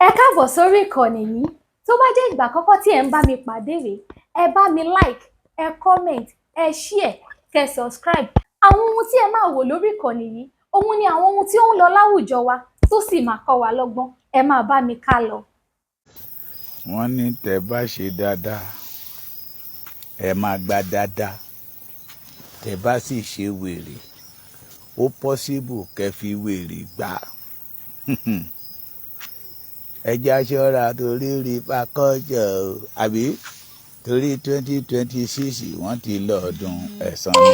Ẹ káàbọ̀ sórí ìkànnì yìí. Tó bá jẹ́ ìgbà àkọ́kọ́ tí ẹ ń bá mi pàdé rèé, ẹ bá mi like, ẹ comment, ẹ share, kẹ́ subscribe. Àwọn ohun tí ẹ máa wò lórí ìkànnì yìí, òun ni àwọn ohun tí ó ń lọ láwùjọ wa tó sì máa kọ́ wa lọ́gbọ́n. Ẹ máa bá mi ká lọ. Wọ́n ní tẹ́ bá ṣe dáadáa, ẹ máa gba dáadáa. Tẹ́ bá sì ṣe wèrè, ó possible kẹ́ fi wèrè gbà. Ẹja ṣọ́ra torí rípa kọ́jọ́ àbí torí 2026 wọ́n ti lọ́ọ̀dún ẹ̀san ni.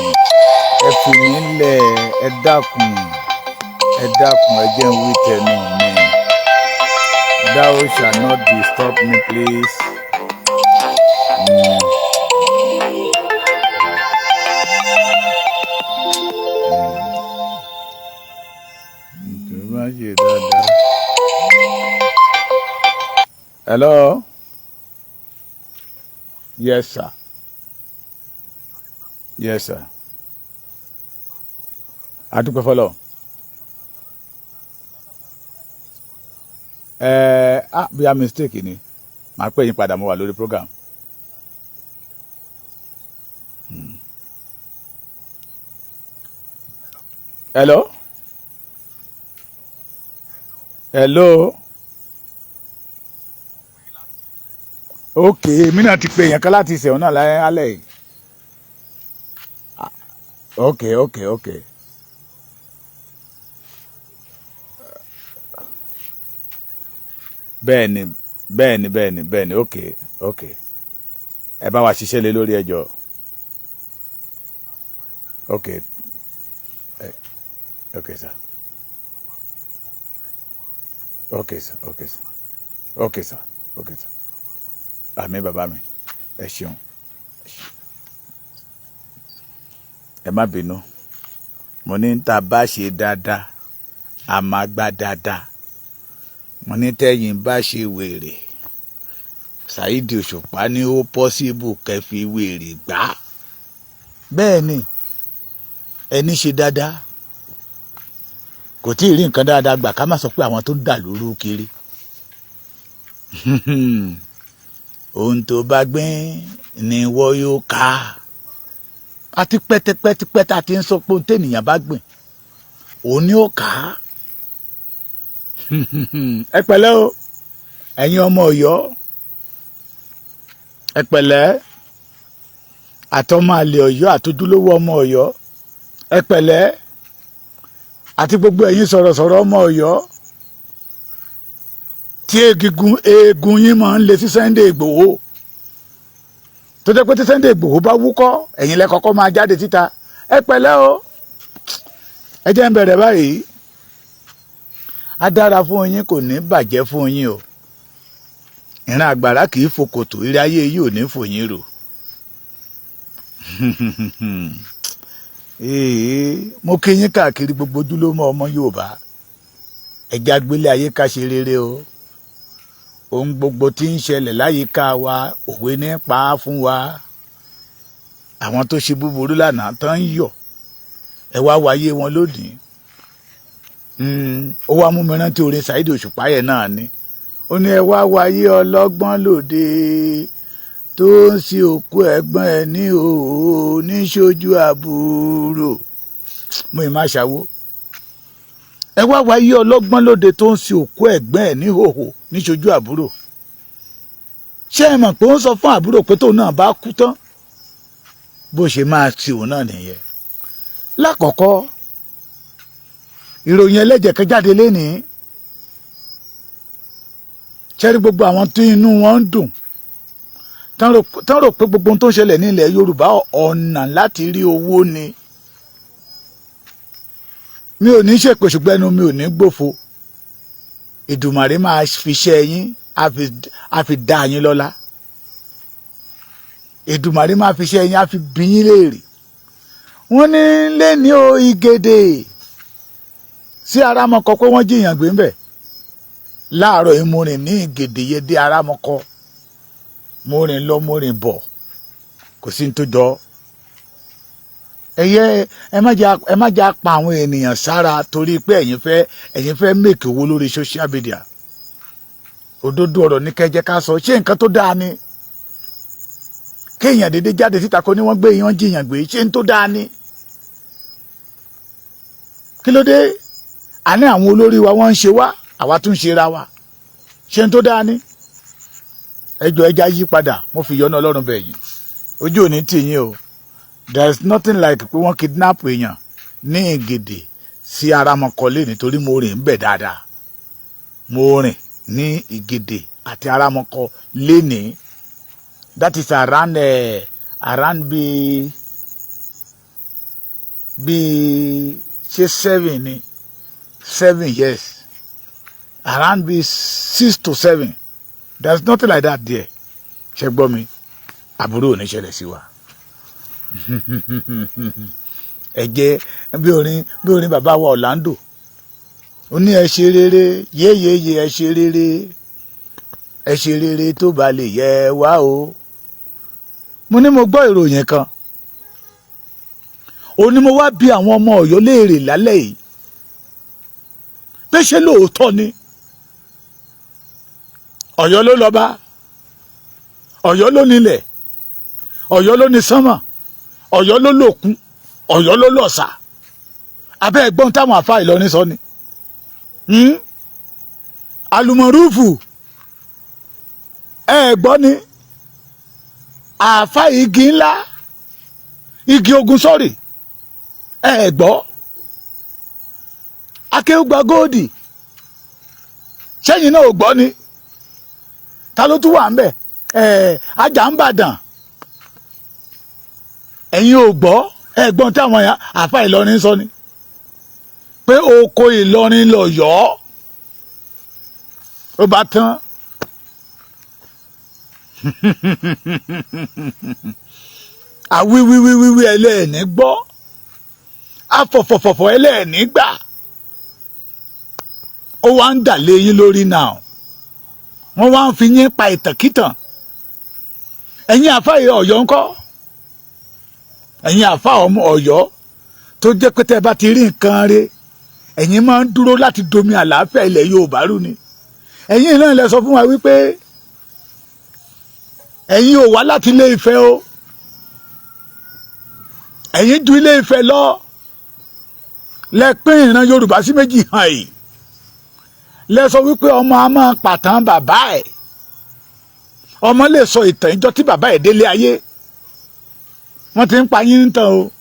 Ẹ fi mí lẹ̀, ẹ dákun ẹ jẹ́ n wí tẹnu mi. Thou shall not disturb me, please. Hello? Yes, sir. Yes, sir. Adúpẹ́ fọ́lọ́. Bí a mistake ni. Màá pè yín padà, mo wà lórí program. Hello? Hello? Okay, mi náà ti pè yẹn kan láti ṣẹ̀wọ̀n náà lálẹ́ yìí. Okay. Bẹ́ẹ̀ni, okay. Ẹ bá wa ṣiṣẹ́ lé lórí ẹjọ́. Okay, sir. Okay, sir. Àmín bàbá mi, ẹ ṣeun. Ẹ má bínú, mo ní tá bá ṣe dáadáa, a máa gbà dáadáa. Mo ní tẹ́yìn bá ṣe wèrè, Saheed Òṣùpá ní ó possible kẹ́ fi wèrè gbà. Bẹ́ẹ̀ ni, ẹni ṣe dáadáa kò tí ì rí nǹkan dáadáa gbà, ká má sọ pé àwọn tó ń dà lóru kiri. Ohun tó bá gbìn ni wọ́n yóò ká. Àti pẹ́tẹ́pẹ́tẹ́pẹ́ tá a ti ń sọ pé ohun tẹ́nìyàn bá gbìn òun ni ó ká. Ẹ pẹ̀lẹ́ o, ẹ̀yin ọmọ Ọ̀yọ́. Ẹ pẹ̀lẹ́, àtọmọ àlè Ọ̀yọ́ àtojúlówó ọmọ Ọ̀yọ́. Ẹ pẹ̀lẹ́, àti gbogbo ẹ̀yin sọ̀rọ̀sọ̀rọ̀ ọmọ Ọ̀yọ́ tí eegun yín máa ń le sí Sunday Igboho, tó jẹ́ pé tí Sunday Igboho bá wúkọ́ ẹ̀yin lẹ kọ́kọ́ máa jáde síta. Ẹ pẹ̀lẹ́ o, ẹ jẹ́ ń bẹ̀rẹ̀ báyìí. Á dára fún yín, kò ní bàjẹ́ fún yín o. Ìran àgbàrá kì í fòkòtò, ire ayé yìí ò ní fò yín rò. Mo kí yín káàkiri gbogbo ojúlówó ọmọ Yorùbá. Ẹ jẹ́ agbélé ayé ká ṣe rere o. Ohun gbogbo tí ń ṣẹlẹ̀ láyìíká wa, òwe ní pa á fún wa. Àwọn tó ṣe búburú lánàá tán ń yọ̀, ẹ wá wáyé wọn lónìí. Ó wá mú mi rántí orin Saheed Òṣùpá yẹn náà ni. Ó ní ẹ wá wáyé ọlọ́gbọ́n lóde tó ń sin òkú ẹ̀gbọ́n ẹ̀ ní òòó níṣojú àbúrò. Mo ì máa ṣàwó. Ẹ wá wáyé ọlọ́gbọ́n lóde tó ń sin òkú ẹ̀gbọ́n ẹ̀ ní òòó níṣojú àbúrò. Ṣé ẹ mọ̀ pé ó ń sọ fún àbúrò pé tóun náà bá kú tán bó ṣe máa ti òun náà nìyẹn. Lákọ̀ọ́kọ́, ìròyìn ẹlẹ́jẹ̀ kan jáde lénìí. Ṣẹ́rí gbogbo àwọn tí inú wọn ń dùn tán rò pé gbogbo ohun tó ń ṣẹlẹ̀ ní ilẹ̀ Yorùbá ọ̀nà láti rí owó ni. Mi ò ní ṣèpè ṣùgbọ́n ẹnu mi ò ní gbòfo. Ìdùmarè máa fi iṣẹ́ yín á fi dá yín lọ́lá. Ìdùmarè máa fi iṣẹ́ yín á fi bí yín léèrè. Wọ́n ní lẹ́ni o Ìgèdè sí Arámọkọ pé wọ́n jiyàn gbé ń bẹ̀. Láàárọ̀ yìí mo rìn ní Ìgèdè yé dé Arámọkọ. Mo rìn lọ mo rìn bọ̀, kò sí ní tó jọ. ẹ má jà pa àwọn ènìyàn sára torí pé ẹ̀yin fẹ́ make owó lórí social media. òdodo ọ̀rọ̀ ní kẹjẹ ká sọ, ṣé nǹkan tó dáa ni kéèyàn dédé jáde síta kó ní wọ́n gbé yàn jiyàn gbé, ṣé n tó dáa ni? Kí ló dé? A ní àwọn olórí wa wọ́n ń ṣe wá, àwa tún ṣe ra wa, ṣé n tó dáa ni? Ẹjọ́ ẹja yí padà, mo fi yọ́nú Ọlọ́run bẹ̀ yín, ojú ò ní tì yín o. There is nothing like pé wọ́n kidnap èèyàn ní Ìgèdè sí Aramọkọlé nítorí mo rìn ń bẹ̀ dáadáa. Mo rìn ní Ìgèdè àti Aramọkọ lénìí. That is around bí ṣe 7 ni 7 years, around bí 6 to 7. There's nothing like that there. Ṣé gbọ́ mi? Àbúrò ò ní ṣẹlẹ̀ sí wa. Ẹ jẹ́ bí orin bàbá wa Orlando. Ó ní ẹ ṣe rere, yéyéyé ẹ ṣe rere. Ẹ ṣe rere tó bá lè yẹ wá o. Mo ní mo gbọ́ ìròyìn kan. Ó ní mo wá bi àwọn ọmọ Ọ̀yọ́ léèrè lálẹ́ yìí. Pé ṣé lóòótọ́ ni? Ọ̀yọ́ ló lọ́ba, Ọ̀yọ́ ló nílẹ̀, Ọ̀yọ́ ló ní sánmà, Ọ̀yọ́ ló lòkun, Ọ̀yọ́ ló lọ́sà. Abẹ́ ẹ̀gbọ́n táwọn àfáà Ìlọrin sọ ni. Àlùmọ̀rúfù ẹ̀gbọ́n ni àfáà igi ńlá, igi ogun sọ́rì ẹ̀gbọ́. Akéwùgbà góòdì sẹ́yìn náà ò gbọ́ ni. Ta ló tún wà ń bẹ̀? Ajá ń bàdàn. Ẹ̀yin ò gbọ́ ẹ̀gbọ́n táwọn àfáà Ìlọrin sọ ni pé oko Ìlọrin lọ̀yọ́. Ó bá tán. Àwíwíwíwí ẹlẹ́ẹ̀ní gbọ́, afọ̀fọ̀fọ̀fọ̀ ẹlẹ́ẹ̀ní gbà. Ó wá ń dà lé yín lórí náà. Wọ́n wá ń fi yín pa ìtànkítàn. Ẹ̀yin àfáà Ọ̀yọ́ ńkọ́? Ẹ̀yin àfáà ọmọ Ọ̀yọ́ tó jẹ́ pé tẹ́ bá ti rí nǹkan rẹ̀, ẹ̀yin máa ń dúró láti domi àlàáfíà ilẹ̀ Yorùbá rú ni. Ẹ̀yin náà lẹ sọ fún wa wípé ẹ̀yin ò wá láti Ilé Ifẹ̀ o. Ẹ̀yin ju Ilé Ifẹ̀ lọ. Lẹ pín ìran Yorùbá sí méjì hàn yìí. Lẹ sọ wípé ọmọ a máa pàtàn bàbá ẹ̀. Ọmọ lè sọ ìtàn ìjọ tí bàbá ẹ̀ délé ayé. Wọ́n ti ń pa yín nítàn o.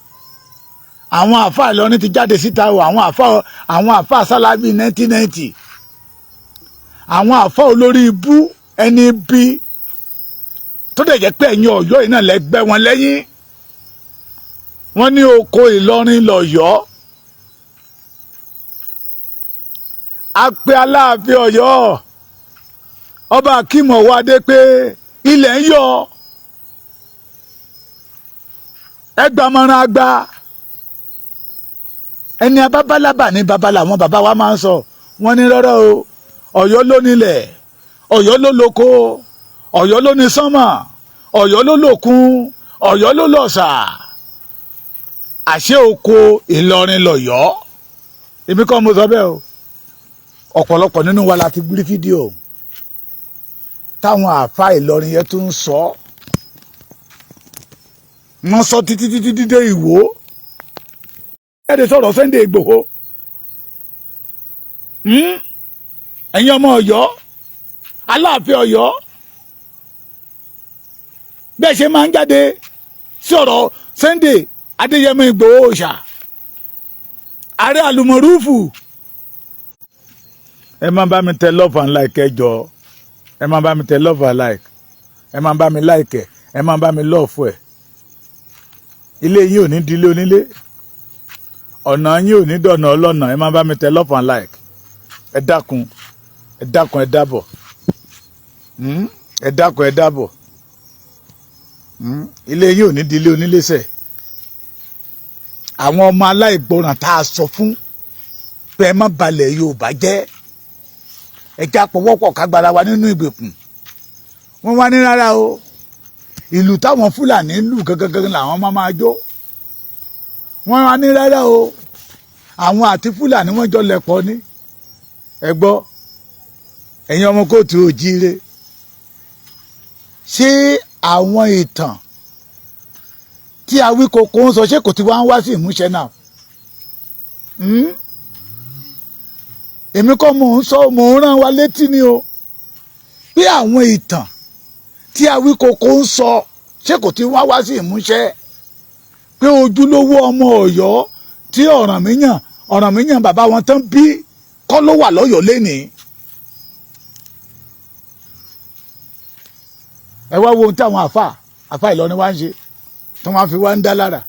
Àwọn àfáà Ìlọrin ti jáde síta o. Àwọn àfáà Sálábì 1990. Àwọn àfáà olórí ibú ẹni bí tó dẹ̀ jẹ́ pé ẹ̀yin Ọ̀yọ́ yìí náà lẹ́gbẹ́ wọn lẹ́yìn. Wọ́n ní oko Ìlọrin lọ̀yọ́. A pe Aláàfin Ọ̀yọ́ Ọba Akeem Ọwọ́adé pé ilẹ̀ ń yọ. Ẹgbàmọ̀ràn àgbà. Ẹni abábálábà ní babalà àwọn bàbá wa máa ń sọ. Wọ́n ní rárá o. Ọ̀yọ́ ló nílẹ̀, Ọ̀yọ́ ló lóko, Ọ̀yọ́ ló ní sánmà, Ọ̀yọ́ ló lòkun, Ọ̀yọ́ ló lọ́sà. Àṣé oko Ìlọrin lọ̀yọ́. Èmi kọ́ mo sọ bẹ́ẹ̀ o. Ọ̀pọ̀lọpọ̀ nínú wa la ti gbé fídíò táwọn àfáà Ìlọrin yẹn tún ń sọ. Wọ́n sọ títí dé Ìwó. Ẹ̀ẹ́dẹ̀ sọ̀rọ̀ Sunday Igboho. Ẹ̀yin ọmọ Ọ̀yọ́, Aláàfin Ọ̀yọ́, bẹ́ẹ̀ ṣe máa ń jáde sí ọ̀rọ̀ Sunday Adéyẹmọ Ìgbòho Òòṣà, ààrẹ àlùmọ̀rúfù. Ẹ máa bá mi tẹ love and like ẹ jọ. Ẹ máa bá mi tẹ love and like. Ẹ máa bá mi like ẹ. Ẹ máa bá mi love ẹ. Ilé yín ò ní di ilé onílé. Ọ̀nà yín ò ní dọ̀nà ọlọ́nà. Ẹ máa bá mi tẹ love and like. Ẹ dákun, ẹ dákun, ẹ dábọ̀. Ẹ dákun, ẹ dábọ̀. Ilé yín ò ní di ilé onílé sẹ̀. Àwọn ọmọ aláìgbọràn tá a sọ fún pé ẹ má balẹ̀ Yorùbá jẹ́. Ẹ já pọ̀wọ́pọ̀ kágbára wa nínú ìgbèkùn. Wọ́n wá ní rárá o. Ìlú táwọn Fúlàní lù gangan làwọn máa jó. Wọ́n wá ní rárá o. Àwọn àti Fúlàní wọ́n jọ lẹ̀pọ̀ ní. Ẹ gbọ́. ẹ̀yin ọmọ kóòtù òjíire ṣé àwọn ìtàn tí Awíkoko ń sọ ṣé kò ti wá ń wá sí ìmúṣẹ náà? èmi kọ́ mò ń sọ mò ń rán wa létí ni o pé àwọn ìtàn tí Awíkoko ń sọ ṣé kò ti wá wá sí ìmúṣẹ pé ojúlówó ọmọ Ọ̀yọ́ tí Ọ̀rànmíyàn bàbá wọn tán bí kọ́ ló wà lọ́yọ̀ọ́ lénìí. ẹ wá wo ohun tí àwọn àfà Ìlọrin wá ń ṣe tí wọ́n fi wá ń dá lára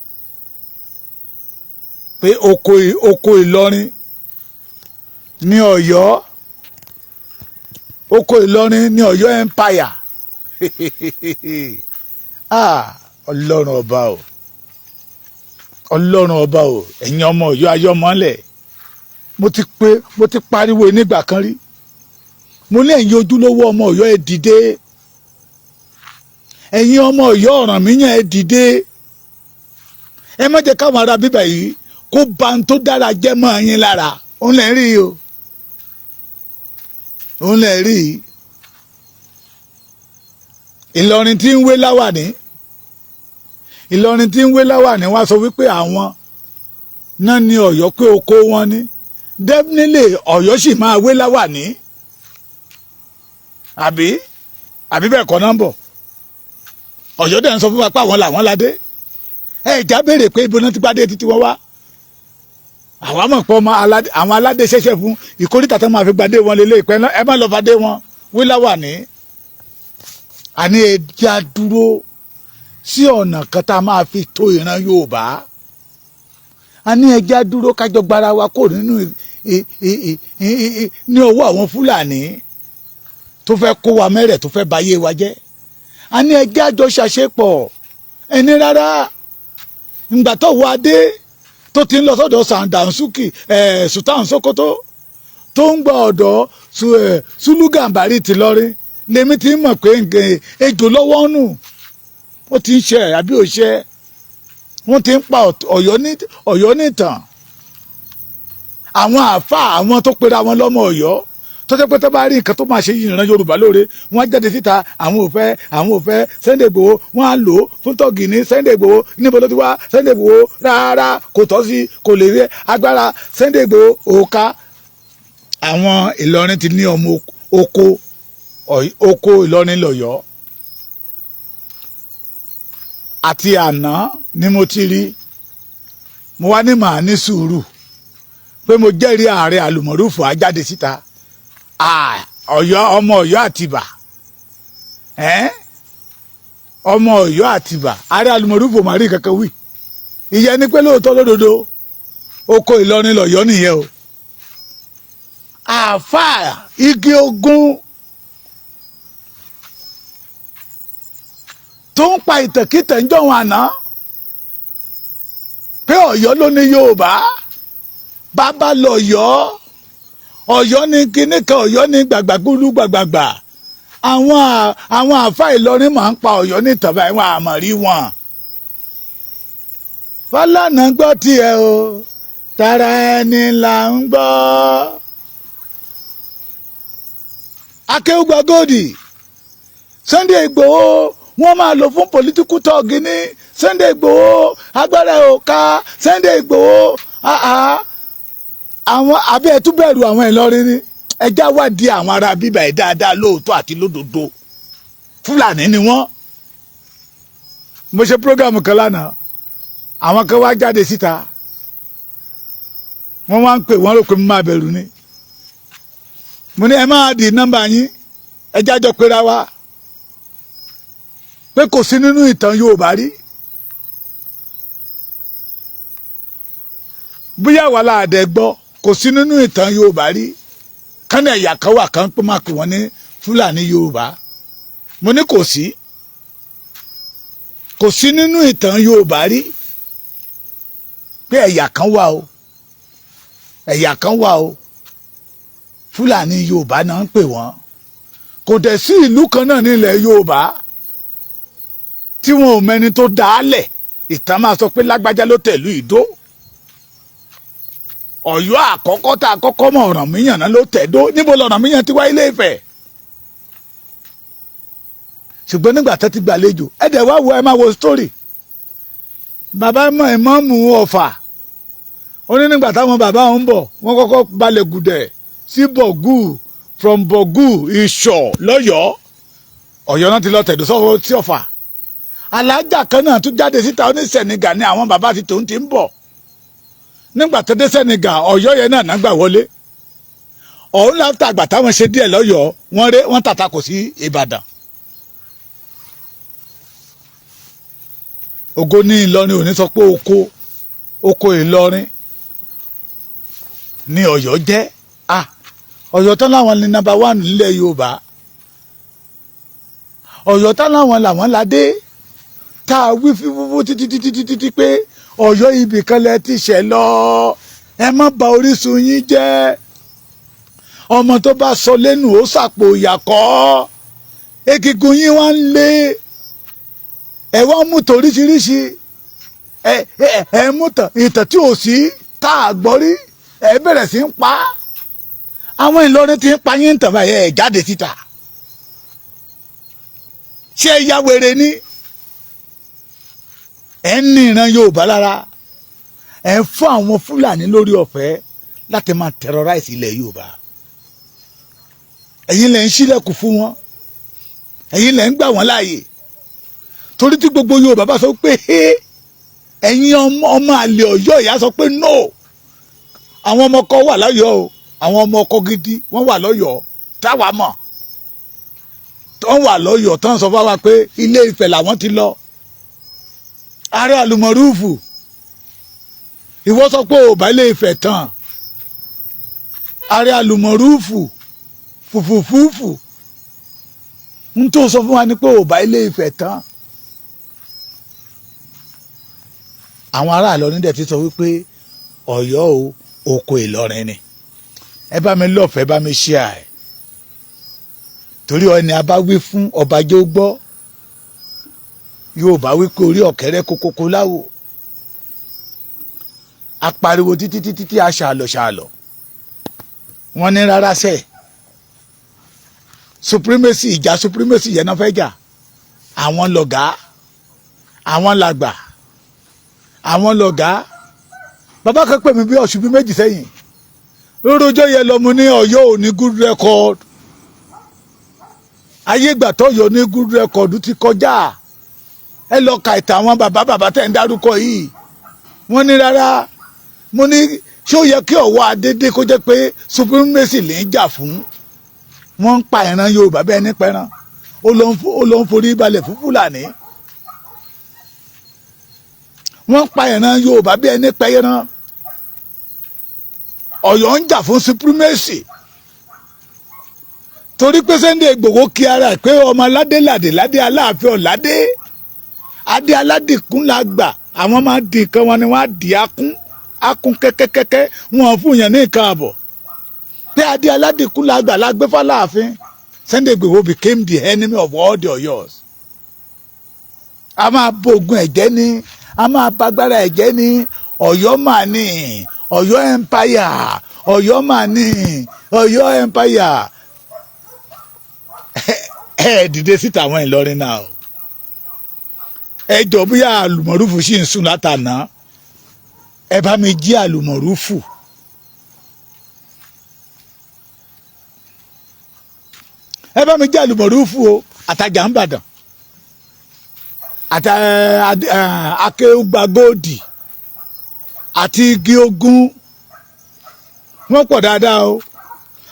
pé oko Ìlọrin ní Ọ̀yọ́ oko Ìlọrin ní Ọ̀yọ́ empire Ọlọ́run ọba o Ọlọ́run ọba o ẹ̀yin ọmọ Ọ̀yọ́ ayọ́mọ́lẹ̀ mo ti pariwo nígbà kan rí mo ní ẹ̀yin ojúlówó ọmọ Ọ̀yọ́ ẹ dìde ẹ̀yin ọmọ Ọ̀yọ́ Ọ̀rànmíyàn ẹ dìde ẹ má jẹ́ káwọn ará bíbà yìí kó ba ń tó dára jẹ́ mọ́ ẹ̀yin lára òun lẹ̀ ń rí o òun lẹ̀ rí Ìlọrin tí ń wé láwàní Ìlọrin tí ń wé láwàní wá sọ wípé àwọn náà ní Ọ̀yọ́ pé oko wọn ní definitely Ọ̀yọ́ sì máa wé láwàní àbí bẹ́ẹ̀ kọ́ náà ń bọ̀ Ọ̀yọ́ dẹ̀ ń sọ fún wa pé àwọn làwọn ládé ìjà béèrè pé ibo náà ti gbádé títí wọn wá àwa mọ̀ pé àwọn aládé ṣẹ̀ṣẹ̀ fún ìkórìtà tó máa fi gbadé wọn lélẹ̀ ìpẹ́ náà ẹ má lọ fadé wọn wílá wà ní. àní ẹja dúró sí ọ̀nà kan tá a máa fi tó ìran Yorùbá àní ẹja dúró kájọ gbára wa kó nínú ní ọwọ́ àwọn Fúlàní tó fẹ́ kó wa mẹ́rẹ̀ tó fẹ́ bayé wa jẹ́ àní ẹja jọ ṣàṣepọ̀ ẹni rárá ìgbà tó wá dé tó ti ń lọ sọ́dọ̀ Sàǹdàǹsúkì Sultan Sokoto tó ń gba ọ̀dọ̀ Sùlùgàmbàrí ti lọ́rin lèmi ti mọ̀ pé ejò lọ́wọ́ nù ó ti ń ṣe àbí ò ṣe wọ́n ti ń pa Ọ̀yọ́ nìtàn àwọn àáfàá àwọn tó pera wọn lọ́mọ Ọ̀yọ́ tó jẹ́ pé tó bá rí nǹkan tó máa ṣe ìran Yorùbá lóore wọ́n á jáde síta àwọn ò fẹ́ Sunday Igboho wọ́n á lò ó fún tọ́gì ní Sunday Igboho níbo ló ti wá Sunday Igboho rárá kò tọ́ sí kò lè rí agbára Sunday Igboho òòka àwọn Ìlọrin ti ní ọmọ oko Ìlọrin lọ́yọ́ àti àná ni mo ti rí mo wá ní màá ní sùúrù pé mo jẹ́rìí ààrẹ àlùmọ̀rúfù á jáde síta Ọ̀yọ́ ọmọ Ọ̀yọ́ Àtìbà ọmọ Ọ̀yọ́ Àtìbà ààrẹ àlùmọ̀rúfù màrí kankan wí ìyẹn ni pé lóòótọ́ lódodo oko Ìlọrin lọ́yọ́ nìyẹn o àáfàá igi ogun tó ń pa ìtẹ̀kítẹ̀ ń jọ̀wọ́n àná pé Ọ̀yọ́ ló ní Yorùbá bàbá lọ́yọ́ Ọ̀yọ́ ní kinní kan Ọ̀yọ́ ní gbàgbàgbúlú gbàgbàgbà àwọn àáfàá Ìlọrin máa ń pa Ọ̀yọ́ ní ìtàn báyìí wọn àmọ́ rí wọn. Fálànà gbọ́ tiẹ̀ o tara ẹni là ń gbọ́. Akéwùgbà Gòdì Sunday Igboho wọ́n máa lò fún political talk ní Sunday Igboho agbára òka Sunday Igboho àwọn abẹ́ ẹ̀ tún bẹ̀rù àwọn Ìlọrin ni ẹjá wádìí àwọn ará bíbá ẹ̀ dáadáa lóòótọ́ àti lódodo Fúlàní ni wọ́n. mo ṣe prógámù kan lánàá àwọn kan wá jáde síta wọ́n wá ń pè wọ́n rò pé mo máa bẹ̀rù ni mo ní ẹ máa di nọ́mbà yín ẹjá jọ péra wa pé kò sí nínú ìtàn Yorùbá rí bóyá wà láàdẹ gbọ́ kò sí nínú ìtàn Yorùbá rí kánà ẹ̀yà kan wà kan pé máa pè wọ́n ní Fúlàní Yorùbá mo ní kò sí nínú ìtàn Yorùbá rí pé ẹ̀yà kan wà o Fúlàní Yorùbá náà ń pè wọ́n kò dẹ̀ sí ìlú kan náà nílẹ̀ Yorùbá tí wọn ò mẹni tó dálẹ̀ ìtàn máa sọ pé lágbájá ló tẹ̀lú Ìdó Ọ̀yọ́ àkọ́kọ́ tá a kọ́kọ́ mọ̀ Ọ̀rànmíyàn náà ló tẹ̀dó níbo lọ̀rànmíyàn ti wá Ilé Ifẹ̀ ṣùgbọ́n nígbà tó ti gbàlejò ẹ̀dẹ̀ wá wo ẹ máa wo story bàbá mọ̀ ẹ̀ mọ́ mú Ọ̀fà ó ní nígbà táwọn bàbá òun bọ̀ wọ́n kọ́kọ́ balẹ̀ gùdẹ̀ sí Bọ̀gù from Bọ̀gù Ìṣọ̀ lọ́yọ̀ọ́ Ọ̀yọ́ náà ti lọ tẹ̀dó sọ́wọ́ sí Ọ̀fà alájà kan náà tún jáde síta ó ní Senegal ní àwọn bàbá ti tòun ti ń bọ̀ nígbà tó dé Senegal Ọ̀yọ́ yẹn náà nágbà wọlé ọ̀hún láti àgbà táwọn ṣe díẹ̀ lọ́yọ̀ọ́ wọ́n tàtakò sí Ìbàdàn ògo ní Ìlọrin ò ní sọ pé oko Ìlọrin ní Ọ̀yọ́ jẹ́ Ọ̀yọ́ tán láwọn ní number 1 nílẹ̀ Yorùbá Ọ̀yọ́ tán láwọn làwọn ládé tá a wí fífúfú títí pé Ọ̀yọ́ ibì kan lẹ ti ṣẹ̀ lọ ẹ má bà orísun yín jẹ́ ọmọ tó bá sọ lẹ́nu ó sàpò ìyàkọ́ egungun yín wá ń lé ẹ wá mú toríṣiríṣi ẹ mú ìtàn tí ò sí tá a gbọ́ rí ẹ bẹ̀rẹ̀ sí ń pa àwọn Ìlọrin tí ń pa yín ń tàn báyìí ẹ jáde síta ṣé ẹ ya wèrè ni ẹ ń ní ìran Yorùbá lára ẹ ń fún àwọn Fúlàní lórí ọ̀fẹ́ láti máa terrorize ilẹ̀ Yorùbá ẹ̀yin lẹ ń ṣílẹ̀kùn fún wọn ẹ̀yin lẹ ń gbà wọ́n láàyè torí tí gbogbo Yorùbá bá sọ pé ẹ̀yin ọmọ àlè Ọ̀yọ́ ìyá sọ pé no àwọn ọmọ ọkọ wà lọ́yọ̀ọ́ o àwọn ọmọ ọkọ gidi wọ́n wà lọ́yọ̀ọ́ táwa mọ̀ tó ń wà lọ́yọ̀ọ́ tó ń sọ fáwa pé Ilé Ifẹ̀ làwọn ti lọ ààrẹ àlùmọ̀rúfù ìwọ sọ pé ò bá Ilé Ifẹ̀ tán ààrẹ àlùmọ̀rúfù fùfùfùfù ń tó sọ fún wa ni pé ò bá Ilé Ifẹ̀ tán àwọn ará Ìlọrin dẹ̀ ti sọ wípé Ọ̀yọ́ o oko Ìlọrin ni ẹ bá mi lọ́fẹ̀ẹ́ bá mi ṣíà ẹ̀ torí ẹni a bá wí fún ọba jẹ́ ó gbọ́ Yorùbá wí pé orí ọ̀kẹ́rẹ́ kókókó láwò apariwo títí a ṣàlọ̀ wọ́n ní rárá sẹ́ẹ̀ supremacy ìjà supremacy yẹn náà fẹ́ jà àwọn lọ̀gá àwọn làgbà àwọn lọ̀gá bàbá kan pè mí bí oṣù bí méjì sẹ́yìn lórojọ́ yẹn lọ́mú ní Ọ̀yọ́ ò ní good record ayé ìgbà tọ́yọ́ ní good record ti kọjá ẹ lọ ka ìtàn àwọn bàbá tẹ̀ ń dárúkọ yìí wọ́n ní rárá mo ní ṣé ó yẹ kí Ọ̀wọ̀ adédé kó jẹ́ pé supremacy lè ń jà fún wọ́n ń pa ìran Yorùbá bẹ́ẹ̀ ní pẹ́ràn ó ló ń forí balẹ̀ fún Fúlàní wọ́n ń pa ìran Yorùbá bẹ́ẹ̀ ní pẹ́ràn Ọ̀yọ́ ń jà fún supremacy torí pé Sunday Igboho kí ara ẹ̀ pé ọmọ aládé ládé Aláàfin Ọ̀ládé adé aládìkún la gbà àwọn máa di nǹkan wọn ni wọ́n á di akún kẹ́kẹ́kẹ́kẹ́ wọn fún yẹn ní nǹkan àbọ̀ pé adé aládìkún la gbà la gbé f'Aláàfin Sunday Igboho became the enemy of all the Ọ̀yọ́s a máa bógun ẹ̀jẹ̀ ni a máa bagbára ẹ̀jẹ̀ ni Ọ̀yọ́ mà ní Ọ̀yọ́ empire Ọ̀yọ́ mà ní Ọ̀yọ́ empire ẹ dìde síta àwọn Ìlọrin náà o ẹ jọ bóyá àlùmọ̀rúfù sì ń sùn látàná ẹ bá mi jí àlùmọ̀rúfù ẹ bá mi jí àlùmọ̀rúfù o àtàjà ń bàdàn àti akéwùgbà góòdì àti igi ogun wọ́n pọ̀ dáadáa o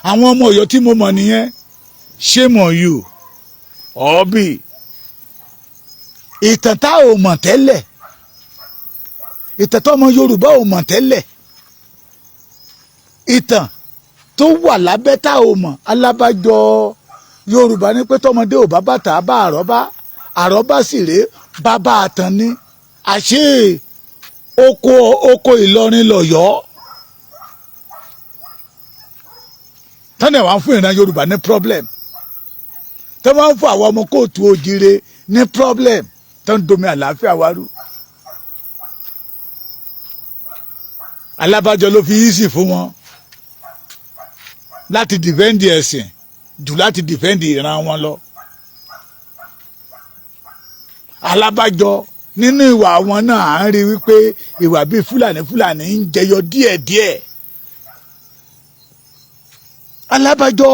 àwọn ọmọ Ọ̀yọ́ tí mo mọ̀ nìyẹn shame on you ọ̀ọ́bì ìtàn tá ò mọ̀ tẹ́lẹ̀ ìtàn tó ọmọ Yorùbá ò mọ̀ tẹ́lẹ̀ ìtàn tó wà lábẹ́ tá ò mọ̀ alábàjọ Yorùbá ní pé tọmọdé ò bá bàtà bá àrọ́bá sì rèé bàbá àtàn ni àṣé oko Ìlọrin lọ̀yọ́ tọ́nà wà ń fún ìran Yorùbá ní problem tọ́ wọ́n ń fún àwọn ọmọ kóòtù òjìire ní problem tó ń domi àlàáfíà wárú alábàjọ ló fi easy fún wọn láti defend ẹ̀sìn jù láti defend ìran wọn lọ alábàjọ nínú ìwà wọn náà à ń rí wípé ìwà bíi fúlàní ń jẹyọ díẹ̀díẹ̀ alábàjọ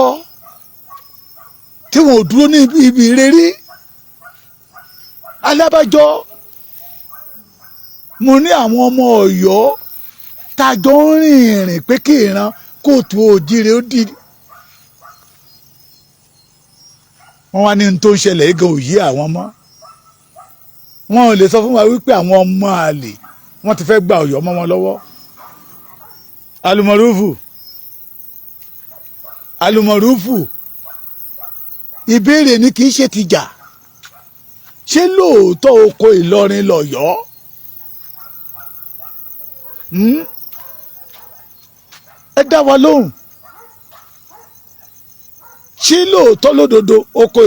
tí wọn ò dúró ní ibi ìrírí alábàjọ mo ní àwọn ọmọ Ọ̀yọ́ tájọ ń rìn ìrìn pé kí ìran kóòtù òjìrè ó di wọn wá ní n tó ń ṣẹlẹ̀ yìí gan òye àwọn mọ́ wọn ò lè sọ fún wa wípé àwọn ọmọ àlè wọn ti fẹ́ gba Ọ̀yọ́ mọ́ wọn lọ́wọ́ alùmọ̀rúfù ìbéèrè ni kì í ṣe tìjà ṣé lóòótọ́ oko Ìlọrin lọ́yọ́ ẹ dá wa lóhùn ṣé lóòótọ́ lódodo oko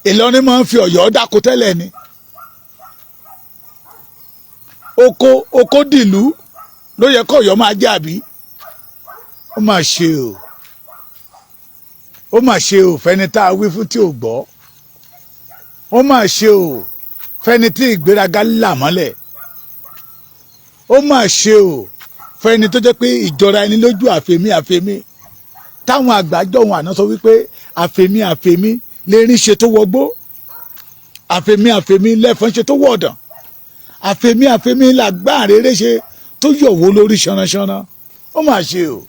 Ìlọrin máa ń fi Ọ̀yọ́ dáko tẹ́lẹ̀ ni oko dìlú ló yẹ kó Ọ̀yọ́ máa jẹ́ àbí ó mà ṣe o fẹ́ni tá a wí fún tí ò gbọ́ ó mà ṣe o fẹ́ni tí ìgbéraga là mọ́lẹ̀ ó mà ṣe o fẹ́ni tó jẹ́ pé ìjọra ẹni lójú àfẹ́mí táwọn àgbájọ wọn àná sọ wípé àfẹ́mí lérí ṣe tó wọgbó àfẹ́mí lẹ́fọn ṣe tó wọ̀dàn àfẹ́mí làgbáàréré ṣe tó yọ̀wó lórí ṣanranṣanran ó mà ṣe o.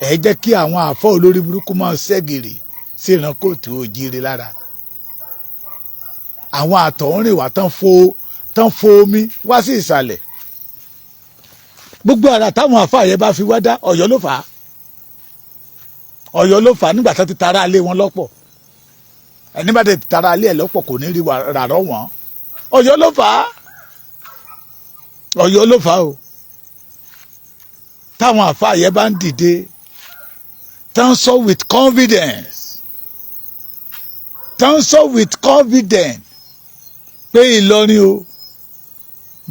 ẹ jẹ́ kí àwọn àfọ́ olórí burúkú máa ṣẹ́gìrì sí ìran kóòtù òjìrè lára àwọn àtọ̀húnrìnwá tán fo omi wá sí ìsàlẹ̀ gbogbo ara táwọn àfáà yẹn bá fi wá dá Ọ̀yọ́ ló fà á nígbà tó ti tara alé wọn lọ́pọ̀ ẹni bá ti tara alé ẹ̀ lọ́pọ̀ kò ní rí ràrọ̀ wọ́n Ọ̀yọ́ ló fà á o táwọn àfáà yẹn bá ń dìde tán sọ with confidence pé Ìlọrin o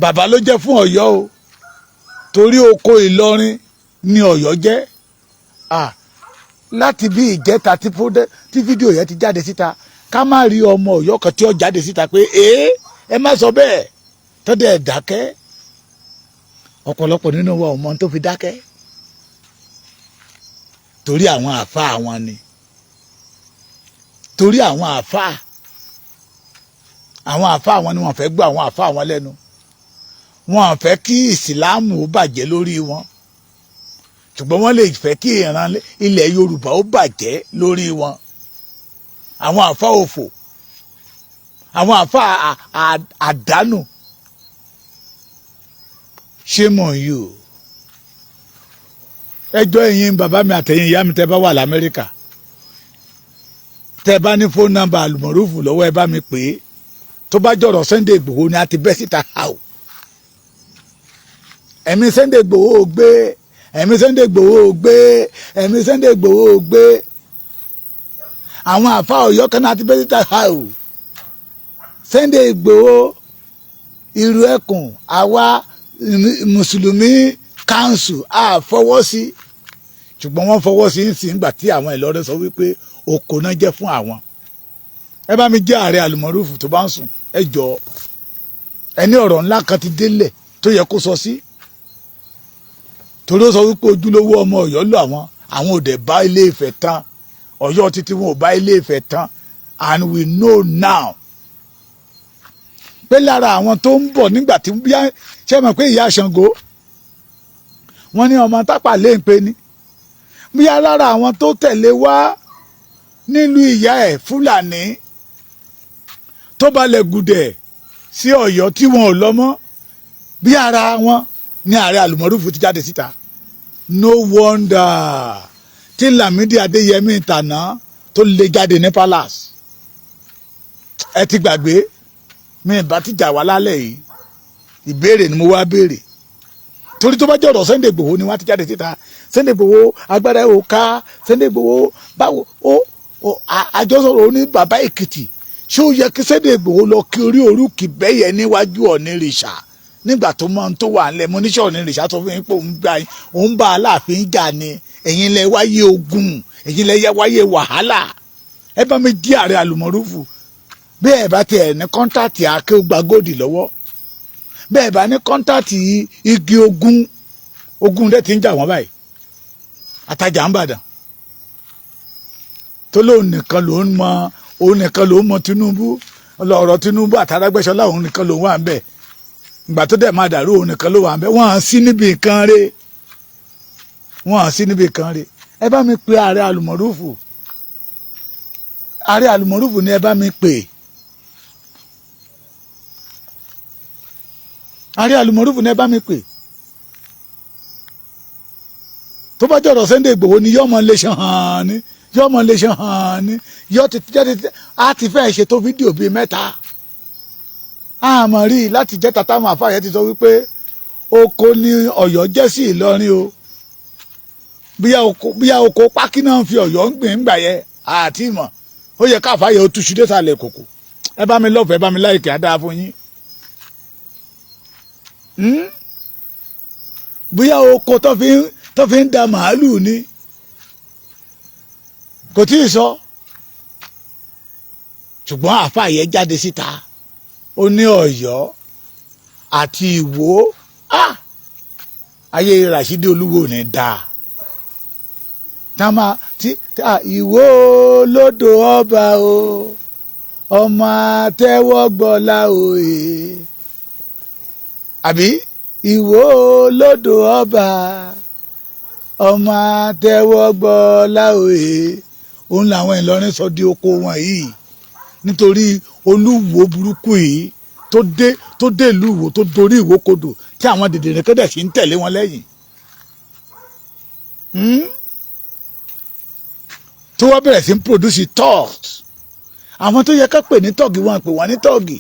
bàbá ló jẹ́ fún Ọ̀yọ́ o torí oko Ìlọrin ni Ọ̀yọ́ jẹ́ láti bí ìjẹta tí fídíò yẹn ti jáde síta ká má rí ọmọ Ọ̀yọ́ kan tí ó jáde síta pé ẹ má sọ bẹ́ẹ̀ tọ́dẹ̀ ẹ̀ dákẹ́ ọ̀pọ̀lọpọ̀ nínú wa ò mọ tó fi dákẹ́ torí àwọn àáfàá wọn ni torí àwọn àáfàá wọn ni wọ́n fẹ́ gbọ́ àwọn àáfàá wọn lẹ́nu wọ́n fẹ́ kí ìsìláàmù ó bàjẹ́ lórí wọn ṣùgbọ́n wọ́n lè fẹ́ kí ìran ilẹ̀ Yorùbá ó bàjẹ́ lórí wọn àwọn àáfàá òfò àwọn àáfàá àdánù shame on you ẹjọ́ ẹ̀yin bàbá mi àtẹ̀yin ìyá mi tẹ́ bá wà l'Amẹ́ríkà tẹ́ bá ní fóònù nọ́mbà àlùmọ̀rúfù lọ́wọ́ ẹ bá mi pè é tó bá jọ̀rọ̀ Sunday Igboho ni a ti bẹ́ síta how ẹ̀mí Sunday Igboho gbé ẹ̀mí Sunday Igboho gbé àwọn àfa Ọ̀yọ́ kan náà ti bẹ́ síta how Sunday Igboho ìrù ẹkùn àwa mùsùlùmí council a fọwọ́ sí ṣùgbọ́n wọ́n fọwọ́ sí nígbà tí àwọn Ìlọrin sọ wípé oko náà jẹ́ fún àwọn ẹ bá mi jẹ́ ààrẹ àlùmọ̀rúfù tó bá ń sùn ẹ jọ ẹni ọ̀rọ̀ ńlá kan ti délẹ̀ tó yẹ kó sọ sí torí ó sọ wípé ojúlówó ọmọ Ọ̀yọ́ lọ àwọn òdẹ bá Ilé Ifẹ̀ tán Ọ̀yọ́ títí wọn ò bá Ilé Ifẹ̀ tán and we know now pé lára àwọn tó ń bọ̀ nígbà tí bí ṣe mọ̀ pé ìyá Ṣàngó wọ́n ní ọmọ tápà lè ń pe ni bí lára àwọn tó tẹ̀lé wá nílùú ìyá ẹ̀ Fúlàní tó balẹ̀ gùdẹ̀ sí Ọ̀yọ́ tí wọn ò lọ mọ́ bí ara wọn ní ààrẹ àlùmọ̀rúfù ti jáde síta no wonder tí Lámídì Adéyẹmí Ìtànà tó lè jáde ní palace ẹ ti gbàgbé mi ìbá ti jà wá lálẹ́ yìí ìbéèrè ni mo wá béèrè torí tó bá jẹ́ ọ̀rọ̀ Sunday Igboho ni wọ́n ti jáde síta Sunday Igboho agbára ẹ̀ ò ká Sunday Igboho báwo àjọsọ̀rọ̀ ní bàbá Èkìtì ṣé ó yẹ kí Sunday Igboho lọ kí orí orúkì bẹ́yẹ níwájú Ọ̀nìrìṣà nígbà tó mọ tó wà ńlẹ̀ mo níṣẹ́ Ọ̀nìrìṣà sọ fún yín pé òun bá Aláàfin jà ni ẹ̀yin lẹ wáyé ogun ẹ̀yin lẹ wáyé wàhálà ẹ bá mi jí ààrẹ àlùmọ̀rúfù bẹ́ẹ̀ bá tiẹ̀ ní kọ́ńtàtì akéwàgbàgòdì lọ́wọ́ bẹ́ẹ̀ bá ní kọ́ńtàtì igi ogun dẹ́ ti ń jà wọ́n báyìí àtajà ń bàdàn tó lóun nìkan ló ń mọ Tinubu ọ̀rọ̀ Tinubu àtàràgbẹ́sọlá òun nìkan ló wà ń bẹ̀ ìgbà tó dẹ̀ máa dàrú òun nìkan ló wà ń bẹ̀ wọ́n á sí níbi nǹkan rẹ̀ ẹ bá mi pe ààrẹ àlùmọ̀rúfù ni ẹ bá mi pè ààrẹ àlùmọ̀rúfù ni ẹ bá mi pè tó bá jọ̀rọ̀ Sunday Igboho ni yọ́ọ́ mọ lè ṣe hàn ní á ti fẹ́ ṣe tó fídíò bíi 3 àmọ́ rí láti jẹ́ táwọn àfáàyẹ ti sọ wípé oko ni Ọ̀yọ́ jẹ́ sí Ìlọrin o bíyà oko pákí náà ń fi Ọ̀yọ́ ń gbìn gbà yẹ àti ìmọ̀ ó yẹ káfáàyẹ ó túṣu dé sàlẹ̀ kòkò ẹ bá mi lọ́fẹ̀ẹ́ bá mi láìkè á dáa fún yín bíyà oko tó fi ń da màálù ni kò tí ì sọ ṣùgbọ́n àfáàyẹ jáde síta ó ní Ọ̀yọ́ àti Ìwó ayé Rashidi Olúwo ní dáa Ìwó lódò ọba o ọmọ àtẹ́wọ́gbọ́lá òye àbí Ìwó lódò ọba ọmọ àtẹ́wọ́gbọ́lá òye òun làwọn Ìlọrin sọ di oko wọn yìí nítorí Olúwo burúkú yìí tó dé ìlú Ìwó tó dorí Ìwó kodò tí àwọn dèdèrè kéde sí ń tẹ̀lé wọn lẹ́yìn tó wá bẹ̀rẹ̀ sí ń produce thugs àwọn tó yẹ ká pè ní tọ́ọ̀gì wọn pè wọ́n ní tọ́ọ̀gì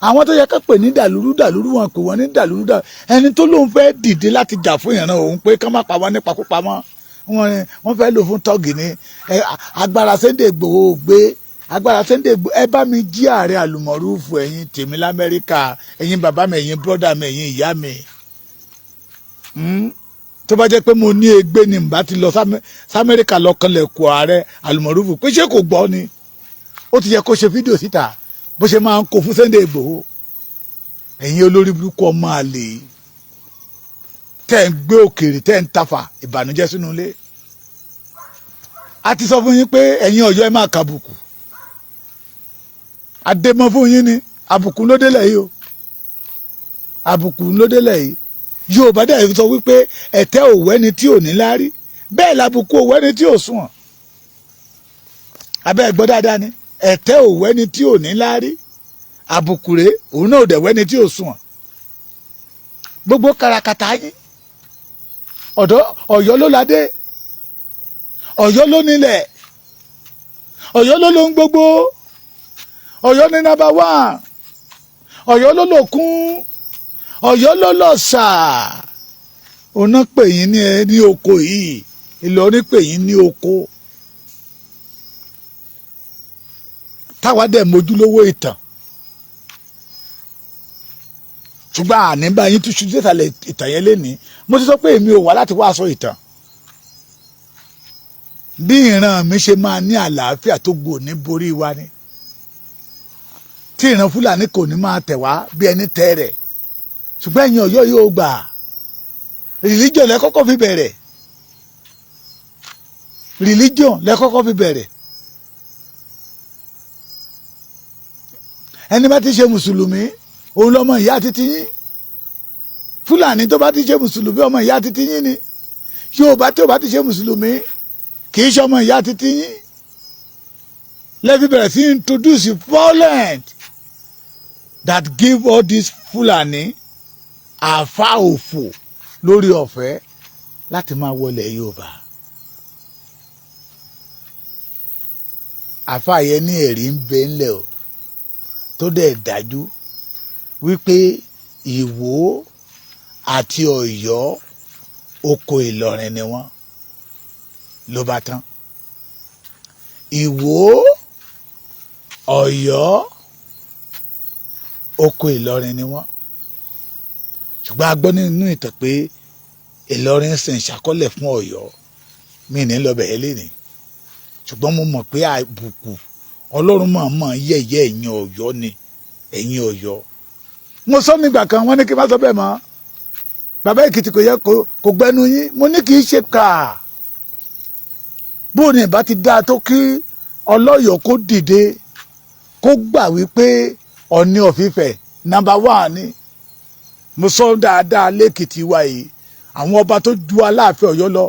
àwọn tó yẹ ká pè ní dàlúrú wọn pè wọ́n ní dàlúrú ẹni tó lóun fẹ́ dìde láti jà fún ìran òun pé ká má pa wọ́n nípa kópa mọ́ wọ́n fẹ́ lò fún tọ́ọ̀gì ní agbára Sunday Igboho gbé agbára Sunday Igboho ẹ bá mi jí ààrẹ àlùmọ̀rúfù ẹ̀yin tèmi l'Amẹ́ríkà ẹ̀yin bàbá mi ẹ̀yin bọ́dà mi ẹ̀yin ìyá mi tó bá jẹ́ pé mo ní egbé ni n bá ti lọ s'Amẹ́ríkà lọ kanlẹ̀kùn ààrẹ àlùmọ̀rúfù pé ṣé kò gbọ́ ni ó ti yẹ kó ṣe fídíò síta bó ṣe máa ń kó fún Sunday Igboho ẹ̀yin olórí burúkú ọmọ àlè tẹ́ ń gbé òkèèrè tẹ́ ń tafà ìbànújẹ́ sínú ilé a ti sọ fún yín pé ẹ̀yin Ọ̀yọ́ ẹ máa kàbùkù àdèmọ fún yín ni àbùkù ló délẹ̀ yìí o àbùkù ló délẹ̀ yìí Yorùbá dẹ̀ sọ wípé ẹ̀tẹ́ òwẹ́ni tí ò ní láárí bẹ́ẹ̀ làbùkù òwẹ́ni tí ò sùn abẹ́ gbọ́ dáadáa ni ẹ̀tẹ́ òwẹ́ni tí ò ní láárí àbùkù rèé òun náà ò dẹ̀ wẹ́ni tí ò sùn gbogbo kàràkàtà yín Ọ̀yọ́ ló ládé Ọ̀yọ́ ló nílẹ̀ Ọ̀yọ́ ló lóhun gbogbo Ọ̀yọ́ ní number 1 Ọ̀yọ́ ló lòkun Ọ̀yọ́ ló lọ́sà òun pè yín ní oko yìí Ìlọrin pè yín ní oko táwa dẹ̀ mójúlówó ìtàn ṣùgbọ́n àní bá yín túṣu désàlẹ̀ ìtàn yẹn lénìí mo ti sọ pé èmi ò wá láti wá sọ ìtàn bí ìran mi ṣe máa ní àlàáfíà tó gbò ní borí wa ni tí ìran Fúlàní kò ní máa tẹ̀ wá bí ẹni tẹ́ rẹ̀ ṣùgbọ́n ẹ̀yin Ọ̀yọ́ yóò gbà religion lẹ kọ́kọ́ fi bẹ̀rẹ̀ ẹni bá ti ṣe mùsùlùmí òun lọmọ ìyá títí yín Fúlàní tó bá ti ṣe mùsùlùmí ọmọ ìyá títí yín ni Yorùbá tó bá ti ṣe mùsùlùmí kì í ṣe ọmọ ìyá títí yín lẹ́fi bẹ̀rẹ̀ sí introduce violence that give all this Fúlàní àfa òfò lórí ọ̀fẹ́ láti máa wọlé Yorùbá àfa yẹn ní ẹ̀rí ń bẹ ńlẹ̀ o tó dẹ̀ dájú wípé Ìwó àti Ọ̀yọ́ oko Ìlọrin ni wọ́n ló bá tán Ìwó Ọ̀yọ́ oko Ìlọrin ni wọ́n ṣùgbọ́n a gbọ́ nínú ìtàn pé Ìlọrin sì ń ṣàkọlẹ̀ fún Ọ̀yọ́ mi ní lọ́bẹ̀ ẹ́ lénìí ṣùgbọ́n mo mọ̀ pé àbùkù Ọlọ́run mọ̀ọ́mọ̀ yẹ̀yẹ́ ẹ̀yin Ọ̀yọ́ ni ẹ̀yin Ọ̀yọ́. Mo sọ nígbà kan wọ́n ní kí n má sọ bẹ́ẹ̀ mọ́ bàbá Èkìtì kò yẹ kó gbẹnu yín, mo ní kì í ṣe kà bó ni ìbá ti dáa tó kí ọlọ́yọ̀ kó dìde kó gbà wípé Ọọ̀ni of Ifẹ̀ #1 ni. Mo sọ dáadáa lẹ́kìtì wa yìí àwọn ọba tó ju Aláàfin Ọ̀yọ́ lọ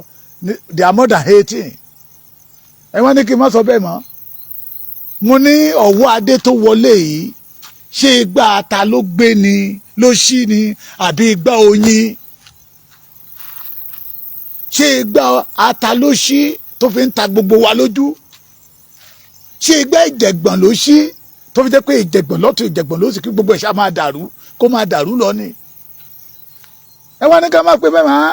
they are more than 18. ẹ wọ́n ní kí n má sọ bẹ́ẹ̀ mọ́. Mo ní ọ̀wọ́ adé tó wọlé yìí ṣé igbá ata ló gbé ni ló ṣí ni àbí igbá oyin? Ṣé igbá ata ló ṣí tó fi ń ta gbogbo wa lójú? Ṣé igbá ìjẹ̀gbọ̀n ló ṣí tó fi jẹ́ pé ìjẹ̀gbọ̀n lọ́tún ìjẹ̀gbọ̀n ló sì kí gbogbo ẹ̀ṣá máa dàrú kó máa dàrú lọ ni? ẹ wá ní ká máa pè bẹ́ẹ̀ máa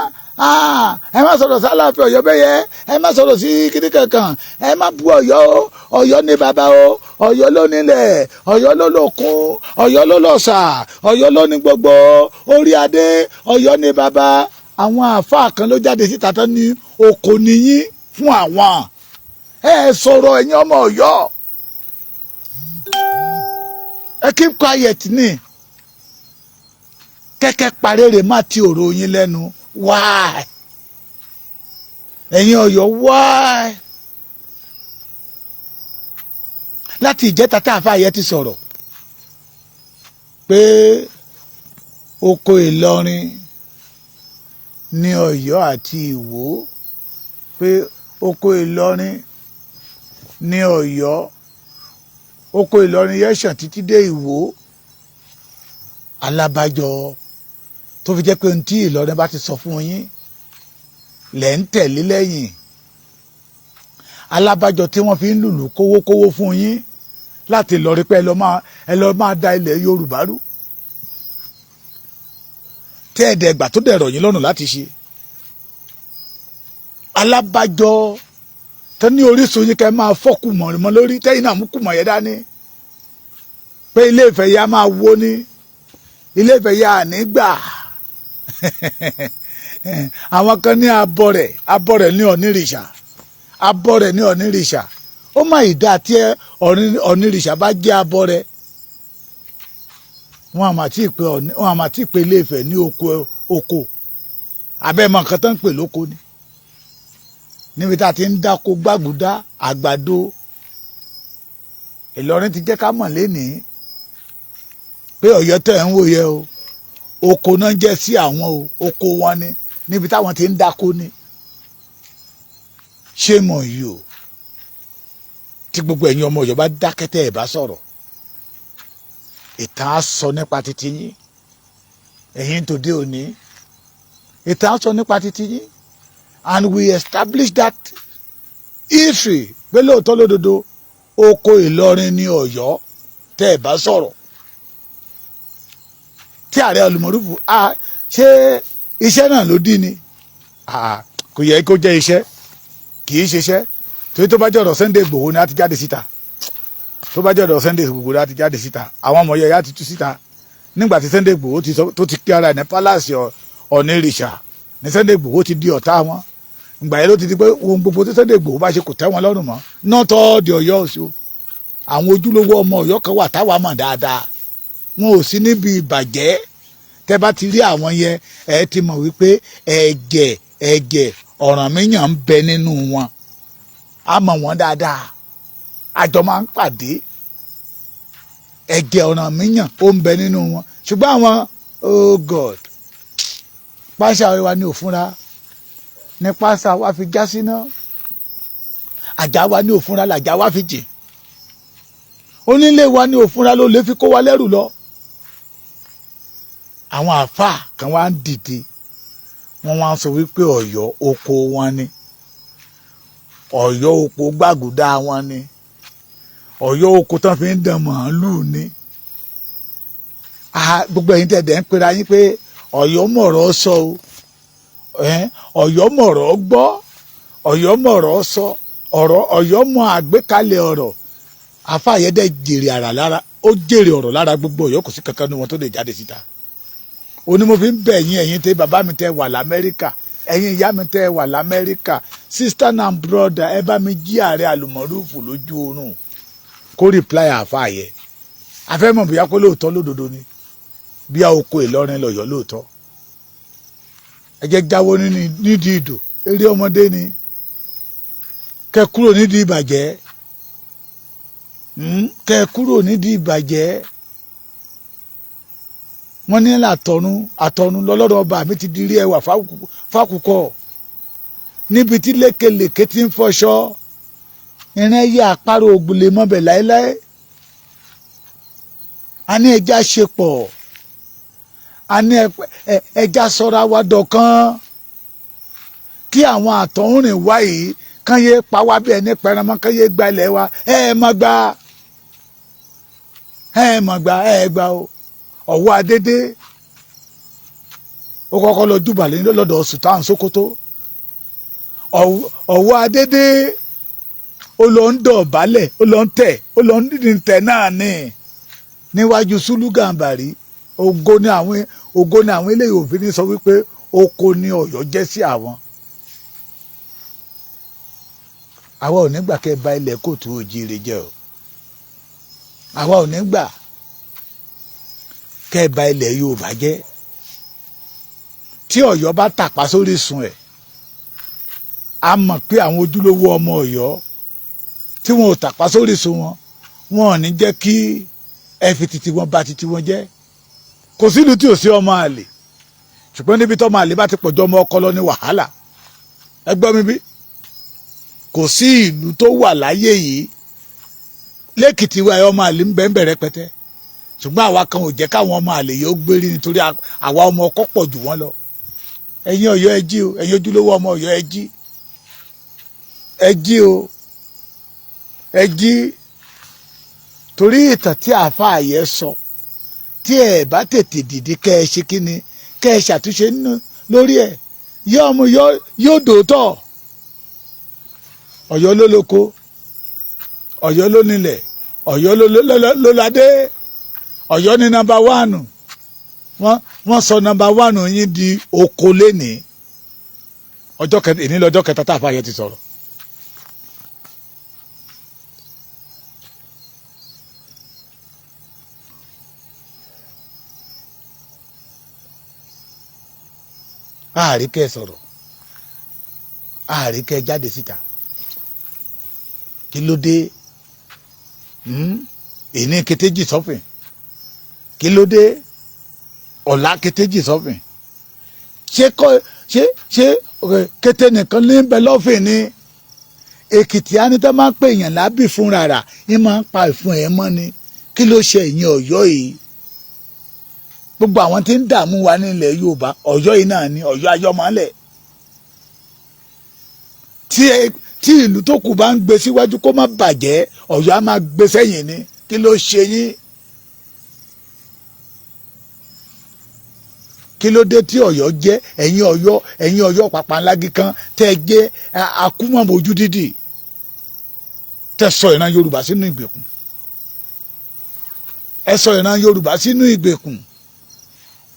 ẹ má sọ̀rọ̀ sí Aláàfin Ọ̀yọ́ bẹ́ẹ̀ yẹ, ẹ má sọ̀rọ̀ sí kíní kankan, ẹ má bu Ọ̀yọ́ o, Ọ̀yọ́ ní bàbá o, Ọ̀yọ́ ló nílẹ̀, Ọ̀yọ́ ló lókun, Ọ̀yọ́ ló lọ́sà, Ọ̀yọ́ ló ní gbogbo orí adé, Ọ̀yọ́ ní bàbá. Àwọn àáfàá kan ló jáde síta tán ní oko nìyí fún àwọn. Ẹ sọ̀rọ̀ ẹ̀yin ọmọ Ọ̀yọ́, ẹ keep quiet ni kẹ́kẹ́ parére má ti ọ̀rọ̀ yín lẹ́nu. Why? Ẹ̀yin Ọ̀yọ́ why? Láti ìjẹta tá a fà yẹ ti sọ̀rọ̀ pé oko Ìlọrin ní Ọ̀yọ́ àti Ìwó, pé oko Ìlọrin ní Ọ̀yọ́, oko Ìlọrin yẹn ṣàn títí dé Ìwó. Alábàjọ tó fi jẹ́ pé ohun tí Ìlọrin bá ti sọ fún yín lẹ̀ ń tẹ̀lé lẹ́yìn. Alábàjọ tí wọ́n fi ń lùlù kówókówó fún yín láti lọ rí pé ẹ lọ máa da ilẹ̀ Yorùbá rú. Tẹ́ ẹ̀dẹ̀gbà tó dẹ̀rọ̀ yín lọ́rùn láti ṣe. Alábàjọ tó ní Orísun yín kẹ́ máa fọ́ kùmọ̀ lórí tẹ́yìn náà mú kùmọ̀ yẹn dání. Pé Ilé Ifẹ̀ yá máa wó ní. Ilé Ifẹ̀ yá nígbà. Àwọn kan ní abọ́rẹ̀ ní Ọ̀nìrìṣà, abọ́rẹ̀ ní Ọ̀nìrìṣà. Ó má ìdá tí Ọ̀nìrìṣà bá jẹ́ abọ́rẹ̀. Wọ́n àmà tí pé Ilé Ifẹ̀ ní oko. Abẹ́mọ̀ nǹkan tó ń pè lóko ni. Níbi tá a ti ń dáko gbàgùdá àgbàdo. Ìlọrin ti jẹ́ ká mọ̀ lénìí pé Ọ̀yọ́ tẹ̀ ń wòye o, oko náà jẹ́ sí àwọn o, oko wọn ni, níbi táwọn ti ń dáko ni. Ṣé mọ̀ yìí o tí gbogbo ẹ̀yin ọmọ Ọ̀yọ́ bá dákẹ́tẹ́ ẹ̀ bá sọ̀rọ̀, ìtàn á sọ nípa titi yín. Ẹ̀yin tòde òní ìtàn á sọ nípa titi yín, and we establish that history pé lóòótọ́ lódodo oko Ìlọrin ní Ọ̀yọ́ tẹ́ ẹ̀ bá sọ̀rọ̀. Tí Ààrẹ Olùmọ̀rúfù ṣé iṣẹ́ náà ló dín ni? Kò yẹ kó jẹ́ iṣẹ́, kì í ṣiṣẹ́. Torí tó bá jẹ́ ọ̀rọ̀ Sunday Igboho ni a ti jáde síta. Tó bá jẹ́ ọ̀rọ̀ Sunday Igboho ni a ti jáde síta. Àwọn ọmọ Ọ̀yọ́ ti tú síta. Nígbà tí Sunday Igboho tó ti kí ara ẹ̀ ní palace Ọ̀nìrìṣà ní Sunday Igboho ti di ọ̀tá wọn. Ìgbà yẹn ló ti di pé ohun gbogbo tí Sunday Igboho bá ṣe kò tẹ́ wọn lọ́rùn mọ́. Not all the Ọ̀yọ́ ọ̀ṣọ́. Àwọn ojúlówó ọmọ Ọ̀yọ́ kan wà táwa mọ̀ dáadáa. Wọn ò sí níbi ìbàjẹ́. Tẹ́ bá ti rí àwọn yẹn ẹ ti mọ̀ wípé ẹ̀jẹ̀ Ọ̀rànmíyàn ń bẹ nínú wọn. A mọ̀ wọ́n dáadáa. Àjọ máa ń pàdé. Ẹ̀jẹ̀ Ọ̀rànmíyàn ó ń bẹ nínú wọn. Ṣùgbọ́n àwọn oh God pàṣà wa ní òfúnra ní pàṣà wa fi já síná. Àjà wa ní òfúnra làjà wa fi jìn. Onílé wa ní òfúnra ló lè fi kó wa lẹ́rù lọ. Àwọn àáfàá kan wá ń dìde wọ́n wá ń sọ wípé Ọ̀yọ́ oko wọn ni, Ọ̀yọ́ oko gbàgùdá wọn ni, Ọ̀yọ́ oko tán fi ń dàn màálùú ni. Gbogbo ẹ̀yin tẹ̀dẹ̀ ń pera yín pé Ọ̀yọ́ mọ̀rọ̀ sọ o, Ọ̀yọ́ mọ̀rọ̀ gbọ́, Ọ̀yọ́ mọ̀rọ̀ sọ, Ọ̀yọ́ mọ àgbékalẹ̀ ọ̀rọ̀. Àáfàá yẹn dẹ̀ jèrè àrà lára, ó jèrè ọ̀rọ̀ lára gbogbo Ọ̀yọ́, kò sí kankan ní wọn tó lè jáde síta. Ó ní mo fi ń bẹ̀ yín ẹ̀yin tẹ́ bàbá mi tẹ́ wà l'Amẹ́ríkà, ẹ̀yin ìyá mi tẹ́ wà l'Amẹ́ríkà, sister and brother ẹ bá mi jí ààrẹ àlùmọ́rúfù lójú oorun kó reply àáfàá yẹ afẹ́mọ̀ bóyá kó lóòótọ́ lódodo ni bí a oko Ìlọrin lọ́yọ́ lóòótọ́ ẹ jẹ́ jáwọ́ nídìí ìdò eré ọmọdé ni kẹ́ kúrò nídìí ìbàjẹ́ kẹ́ kúrò nídìí ìbàjẹ́ wọ́n ní àtọ̀run lọ́lọ́dọ̀ ọba mi ti di rí ẹwà fákùkọ níbi tí lékelèké ti ń fọṣọ ìrìn ẹyẹ àparò ògùnlé mọ́bẹ̀ láéláé a ní ẹja ṣe pọ̀ a ní ẹja sọra wa dọ̀kan kí àwọn àtọ̀húnrìn wá yìí kán yé pa wá bí ẹni pẹranmọ́ kán yé gba ilẹ̀ wa ẹ má gbà o ọ̀wọ́ adédé ó kọ́kọ́ lọ júbàlẹ̀ lọ́dọ̀ Sultan Sokoto ọ̀wọ́ adédé ó lọ ń dọ̀bálẹ̀ ó lọ ń tẹ̀ ó lọ ń tẹ̀ náà ní níwájú Sùlù Gàmbàrí ògo ni àwọn eléyìí òfin ní sọ wípé oko ni Ọ̀yọ́ jẹ́ sí àwọn. àwa ò ní gbà kẹ́ bà ilẹ̀ kóòtù òjíire jẹ́ o àwa ò ní gbà kẹ́ bà ilẹ̀ Yorùbá jẹ́ tí Ọ̀yọ́ bá tàpá sórí sun ẹ̀ a mọ̀ pé àwọn ojúlówó ọmọ Ọ̀yọ́ tí wọn ò tàpá sórí sun wọn ò ní jẹ́ kí ẹ fi titi wọn bà titi wọn jẹ́ kò sílùú tí ò sí ọmọ àlè ṣùgbọ́n níbi tọ́mọ àlè bá ti pọ̀jọ́ ọmọ ọkọ lọ ní wàhálà ẹ gbọ́ mi bí kò sí ìlú tó wà láyé yìí lẹ́kìtì wa ọmọ àlè ń bẹ́ẹ̀ rẹpẹtẹ ṣùgbọ́n àwa kan ò jẹ́ káwọn ọmọ àlè yìí ó gbérí nítorí àwa ọmọ ọkọ pọ̀ jù wọ́n lọ ẹ̀yin Ọ̀yọ́ ẹ jí o ẹ̀yin ojúlówó ọmọ Ọ̀yọ́ ẹ jí o ẹ jí torí ìtàn tí àáfàá yẹ sọ tí ẹ bá tètè dìde kẹ́ ẹ ṣe kíni kẹ́ ẹ ṣàtúnṣe lórí ẹ yóò dòótọ́ Ọ̀yọ́ ló lóko Ọ̀yọ́ ló nílẹ̀ Ọ̀yọ́ ló ládé Ọ̀yọ́ ní nọ́mbà 1 wọ́n sọ nọ́mbà 1 yín di oko lénìí lọ́jọ́ kẹta tá a fà yẹ ti sọ̀rọ̀. àríkẹ́ sọ̀rọ̀ àríkẹ́ jáde síta kí ló dé èní kétéjì sọ́fìn kí ló dé ọ̀la kétéjì sọ́fìn ṣé kété nìkan ní bẹ lọ́fìn ni Èkìtì anítọ́ máa ń pè èèyàn lábì fúnra rà ní máa ń pa ìfun ẹ̀ mọ́ ni kí ló ṣe ẹ̀yin Ọ̀yọ́ yìí gbogbo àwọn tí ń dààmú wa nílẹ̀ Yorùbá Ọ̀yọ́ yìí náà ni Ọ̀yọ́ ayọ́mọ́lẹ̀ tí ìlú tó kù bá ń gbé síwájú kó má bàjẹ́ Ọ̀yọ́ á máa gbé sẹ́yìn ni kí ló ṣe yín kí ló dé tí Ọ̀yọ́ jẹ́ ẹ̀yin Ọ̀yọ́ pàpàǹlágì kan tẹ́ ẹ jẹ́ akúmọ̀mọ́jú dídì tẹ́ sọ ìran Yorùbá sínú ìgbèkùn ẹ sọ ìran Yorùbá sínú ìgbèkùn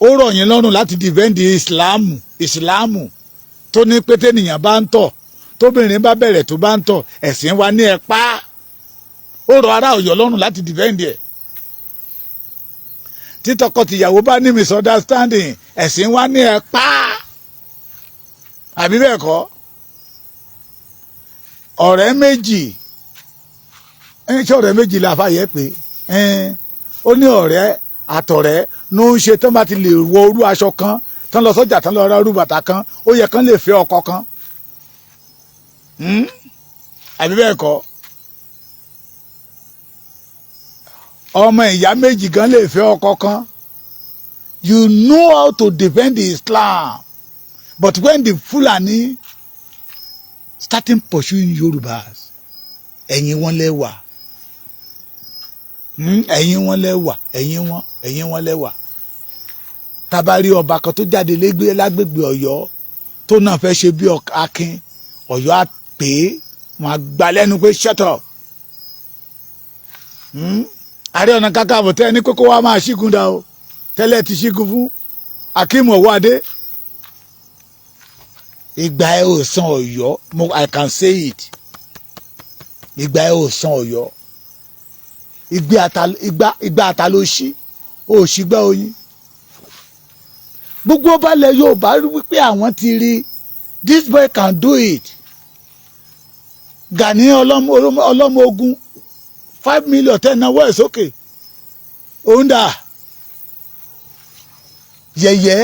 ó rọ̀ yín lọ́rùn láti dìvẹ́ǹdì ìsìláàmù tó ní pété nìyàn bá ń tọ̀ tóbìnrin bá bẹ̀rẹ̀ tó bá ń tọ̀ ẹ̀sìn wa ní ẹ pa ó rọ̀ ará Ọ̀yọ́ lọ́rùn láti dìvẹ́ǹdì ẹ̀ tí tọkọtìyàwó bá ní misunderstanding ẹ̀sìn wa ní ẹ pa àbí bẹ́ẹ̀ kọ́ ọ̀rẹ́ méjì ṣé ọ̀rẹ́ méjì la fàyẹ pé ó ní ọ̀rẹ́ àtọ̀rẹ́ ló ń ṣe tán bá ti lè wọ orú aṣọ kan tán lọ sọ́jà tán lọ ra orú bàtà kan ó yẹ kán lè fẹ́ ọkọ kan àbí bẹ́ẹ̀ kọ́ ọmọ ìyá méjì gan lè fẹ́ ọkọ kan you know how to defend Islam but when the Fulani starting pursuing Yorubas ẹ̀yin wọn lẹ́wà ẹ̀yin wọn lẹ́wà tabari ọba kan tó jáde lágbègbè Ọ̀yọ́ tó náà fẹ́ ṣe bí akin Ọ̀yọ́ á pè é wọn á gbà lẹ́nu pé shut up Ààrẹ Ọ̀nà Kakanfò tẹ́ ní kókó wa máa ṣígun dá o tẹ́lẹ̀ ti ṣígun fún Akeem Ọwọ́adé ìgbà ẹ ò san Ọ̀yọ́ I can say it ìgbà ẹ ò san Ọ̀yọ́ ìgbà ata ló ṣí ó ṣí gbá oyin gbogbo balẹ̀ Yorùbá rí wípé àwọn ti rí this boy can do it Gani ọlọ́mọ ogun 5 million 10 náwó ẹ̀ sókè òun dà yẹ̀yẹ́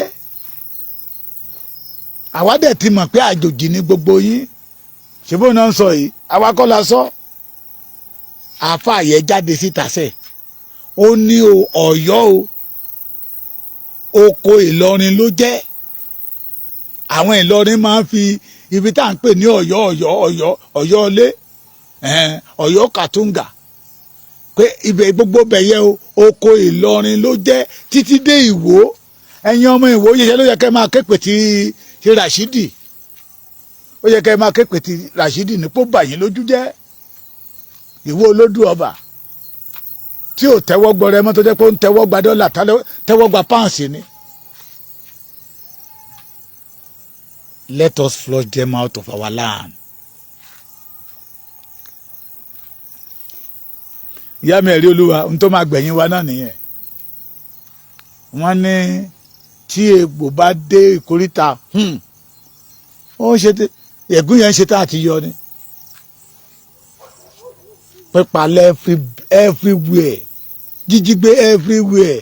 àwa dẹ̀ ti mọ̀ pé àjòjì ni gbogbo yín ṣebó náà ń sọ yìí àwa kọ́ la sọ àáfà yẹ jáde síta sẹ̀ ó ní Ọ̀yọ́ o oko Ìlọrin ló jẹ́ àwọn Ìlọrin máa ń fi ibi tá à ń pè ní Ọ̀yọ́ ilé Ọ̀yọ́ kàtúngà pé ibẹ̀ gbogbo bẹ̀yẹ o oko Ìlọrin ló jẹ́ títí dé Ìwó ẹ̀yin ọmọ Ìwó yẹ̀yẹ́ ló yẹ kẹ́ máa képe ti ṣe Rashidi ó yẹ kẹ́ máa képe ti Rashidi nípò bàyín lójú jẹ́ Ìwó olódù ọba tí ò tẹ́wọ́ gbọ́ rẹ mọ́ tó jẹ́ pé ó ń tẹ́wọ́ gba dọ́là tẹ́wọ́ gba páǹsì ni. Let us flush them out of our land. Ìyá mi ẹ̀rí olúwa ohun tó máa gbẹ̀yìn wa náà nìyẹn. Wọ́n ní tí egbò bá dé ìkóríta ó ń ṣe ẹ̀gún yẹn ń ṣe tá àti yọ ni. Pípalẹ̀ everywhere jíjígbé everywhere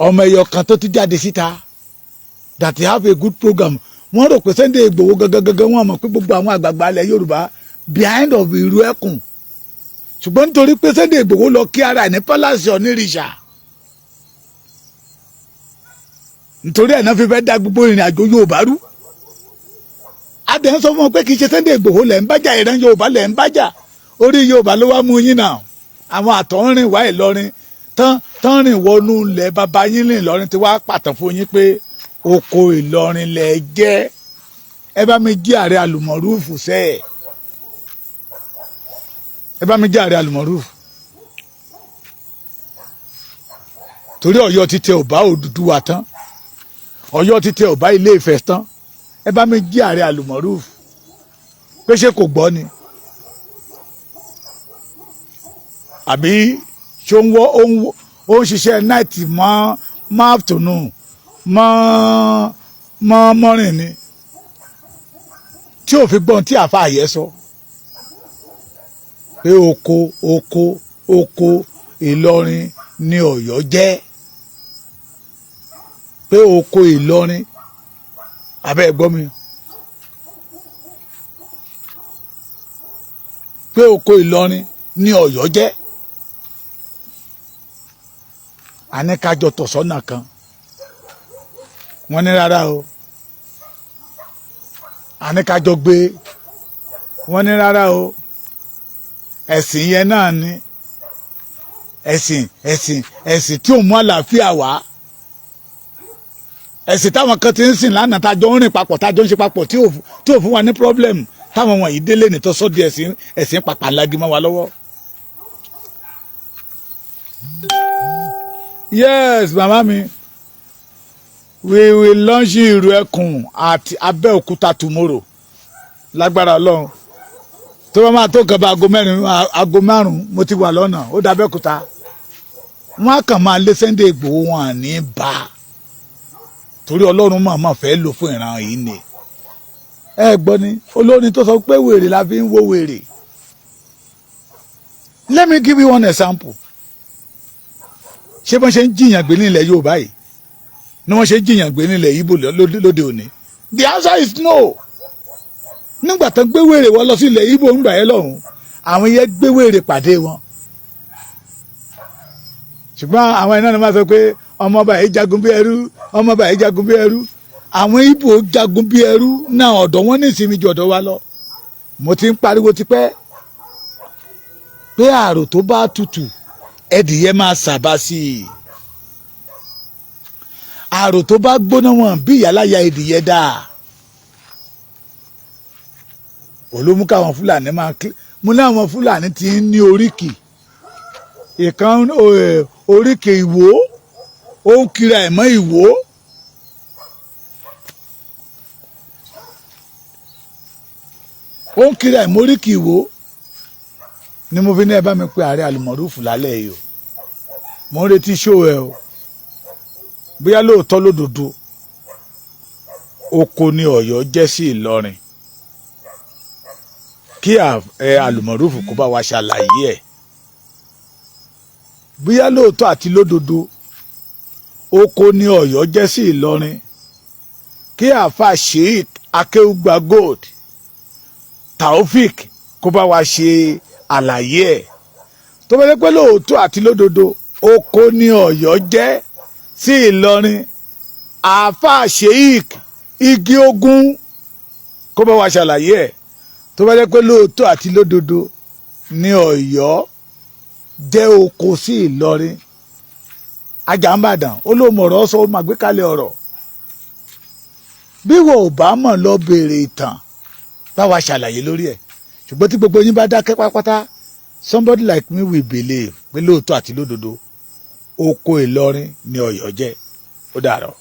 ọmọ ẹyọ kan tó ti jáde síta that have a good program wọ́n rò pé Sunday Igboho gangan wọ́n mọ̀ pé gbogbo àwọn àgbààgbà ilẹ̀ Yorùbá behind of ìrú ẹkùn ṣùgbọ́n nítorí pé Sunday Igboho lọ kí ara ẹ̀ ní palace onírìṣà nítorí ẹ̀ náà fi fẹ́ dá gbogbo ìrìn àjò Yorùbá rú adẹ̀ ń sọ fún wọn pé kì í ṣe Sunday Igboho lẹ̀ ń bájà ìran Yorùbá lẹ̀ ń bájà orí Yorùbá ló wá mú yín náà àwọn àtọ̀rìn wá Ìlọrin tán rìn wọnú ilẹ̀ bàbá yín ní Ìlọrin ti wá pàtàn fún yín pé oko Ìlọrin lẹ̀ jẹ́ ẹ bá mi jí ààrẹ àlùmọ̀rúfù sẹ́ ẹ bá mi jí ààrẹ àlùmọ̀rúfù torí Ọ̀yọ́ ti tẹ ọba Odùduwà tán Ọ̀yọ́ ti tẹ ọba Ilé Ifẹ̀ tán ẹ bá mi jí ààrẹ àlùmọ̀rúfù pé ṣé kò gbọ́ ni àbí ṣó ó ń ṣiṣẹ́ náìtì mọ́ afternoon mọ́ mọ́rin ni tí ò fi gbọ́n tí àfa àyẹ sọ pé oko Ìlọrin ni Ọ̀yọ́ jẹ́ pé oko Ìlọrin abẹ́ gbọ́ mi pé oko Ìlọrin ni Ọ̀yọ́ jẹ́ àníkájọ tọ̀sọ́nà kan wọ́n ní rárá o àníkájọ gbé wọ́n ní rárá o ẹ̀sìn yẹn náà ni ẹ̀sìn tí ò mú àlàáfíà wá ẹ̀sìn táwọn kan ti ń sìn lánàá tájọ ń rìn papọ̀ tájọ ń ṣe papọ̀ tí ò fún wa ní problem táwọn wọ̀nyí délé nìtọ́sọ́ di ẹ̀sìn pàpà lági mọ́ wa lọ́wọ́. Yes, mama mi. We will launch Ìrù Ẹkùn at Abẹ́òkúta tomorrow. Lágbára Ọlọ́run. Tó bá máa tó kan bá aago márùn-ún mo ti wà lọ́nà ó dá Abẹ́òkúta. Wọ́n á kàn máa lé Sunday Igboho wọn à ní bá. Torí Ọlọ́run máa fẹ́ lò fún ìran yìí ni. Ẹ gbọ́ ni olórin tó sọ pé wèrè la fi ń wo wèrè. Let me give you one example. Ṣé bọ́n ṣe ń jiyàn gbé nílẹ̀ Yorùbá yìí ni wọ́n ṣe ń jiyàn gbé nílẹ̀ Ìgbò lóde òní? The answer is no. Nígbà tán gbé wèrè wọn lọ sí ilẹ̀ Ìgbò ń gbà ẹ́ lọ́hùn àwọn yẹn gbé wèrè pàdé wọn. Ṣùgbọ́n àwọn iná ni wọ́n sọ pé ọmọ ọba yìí jagun bí ẹrú ọmọ ọba yìí jagun bí ẹrú àwọn Ìgbò jagun bí ẹrú náà ọ̀dọ̀ wọn ní ìsinmi ju ọ̀dọ̀ wa lọ. Mo ti ń pariwo tipẹ́ pé àrò tó bá tutù ẹdìyẹ máa sàbá sí i àrò tó bá gbóná wọn bí ìyáláyà ẹdìyẹ dáa olómú káwọn Fúlàní máa mú láwọn Fúlàní ti ń ní oríkì ìkan oríkì Ìwó ó ń kiri àìmọ́ Ìwó ó ń kiri àìmóríkì ìwò ni mo fi ní ẹ bá mi pe ààrẹ àlùmọ̀rúfù lálẹ́ yìí o mo ń retí ṣó ẹ o bóyá lóòótọ́ lódodo oko ni Ọ̀yọ́ jẹ́ sí Ìlọrin kí àlùmọ̀rúfù kó bá wa ṣàlàyé ẹ̀ bóyá lóòótọ́ àti lódodo oko ni Ọ̀yọ́ jẹ́ sí Ìlọrin kí àáfà Sheikh Akéwùgbà Gold Taofik kó bá wa ṣe àlàyé ẹ̀ tó bá jẹ́ pé lóòótọ́ àti lódodo oko ni Ọ̀yọ́ jẹ́ sí Ìlọrin àáfà Sheikh Igi Ogun kó bá wa ṣàlàyé ẹ̀ tó bá jẹ́ pé lóòótọ́ àti lódodo ni Ọ̀yọ́ jẹ́ oko sí Ìlọrin Àjàmbàdàn ó ló mọ̀rọ̀ sọ ó máa gbé kalẹ̀ ọ̀rọ̀ bí wọn ò bá mọ̀ lọ béèrè ìtàn bá wa ṣàlàyé lórí ẹ̀ ṣùgbọ́n tí gbogbo yín bá dákẹ́ pátápátá somebody like me will believe pé lóòótọ́ àti lódodo oko Ìlọrin ni Ọ̀yọ́ jẹ́ ó dàárọ̀.